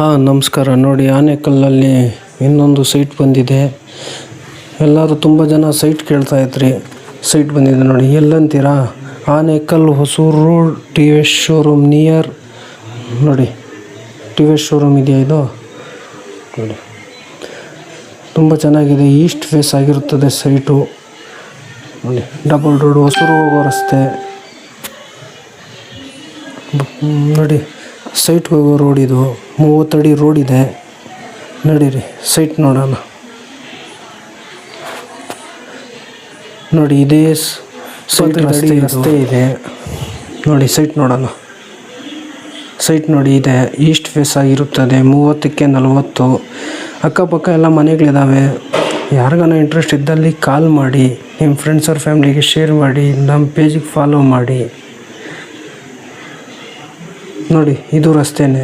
ನಮಸ್ಕಾರ. ನೋಡಿ, ಆನೇಕಲ್ಲಲ್ಲಿ ಇನ್ನೊಂದು ಸೈಟ್ ಬಂದಿದೆ. ಎಲ್ಲರೂ ತುಂಬ ಜನ ಸೈಟ್ ಕೇಳ್ತಾ ಇದ್ರಿ. ಸೈಟ್ ಬಂದಿದೆ ನೋಡಿ. ಎಲ್ಲಂತೀರಾ? Anekal Hosur road T V S showroom near. ನೋಡಿ, ಟಿ ವಿ ಎಸ್ ಶೋರೂಮ್ ಇದೆಯಾ ಇದು? ನೋಡಿ, ತುಂಬ ಚೆನ್ನಾಗಿದೆ. ಈಸ್ಟ್ ಫೇಸ್ ಆಗಿರುತ್ತದೆ ಸೈಟು. ನೋಡಿ, ಡಬಲ್ ರೋಡ್, ಹೊಸೂರು ಹೋಗೋ ರಸ್ತೆ. ನೋಡಿ, ಸೈಟ್ಗೆ ಹೋಗೋ ರೋಡ್ ಇದು. 30 ಅಡಿ ರೋಡ್ ಇದೆ. ನಡೀರಿ ಸೈಟ್ ನೋಡೋಣ. ನೋಡಿ, ಇದೇ ಸೈಟ್ ರಸ್ತೆ ಇದೆ. ನೋಡಿ, ಸೈಟ್ ನೋಡೋಣ. ಸೈಟ್ ನೋಡಿ, ಇದೆ ಈಸ್ಟ್ ಫೇಸ್ ಆಗಿರುತ್ತದೆ. 30ಕ್ಕೆ 40. ಅಕ್ಕಪಕ್ಕ ಎಲ್ಲ ಮನೆಗಳಿದ್ದಾವೆ. ಯಾರಿಗಾನ ಇಂಟ್ರೆಸ್ಟ್ ಇದ್ದಲ್ಲಿ ಕಾಲ್ ಮಾಡಿ. ನಿಮ್ಮ ಫ್ರೆಂಡ್ಸ್ ಅವ್ರ ಫ್ಯಾಮ್ಲಿಗೆ ಶೇರ್ ಮಾಡಿ. ನಮ್ಮ ಪೇಜಿಗೆ ಫಾಲೋ ಮಾಡಿ. ನೋಡಿ, ಇದು ರಸ್ತೆನೇ.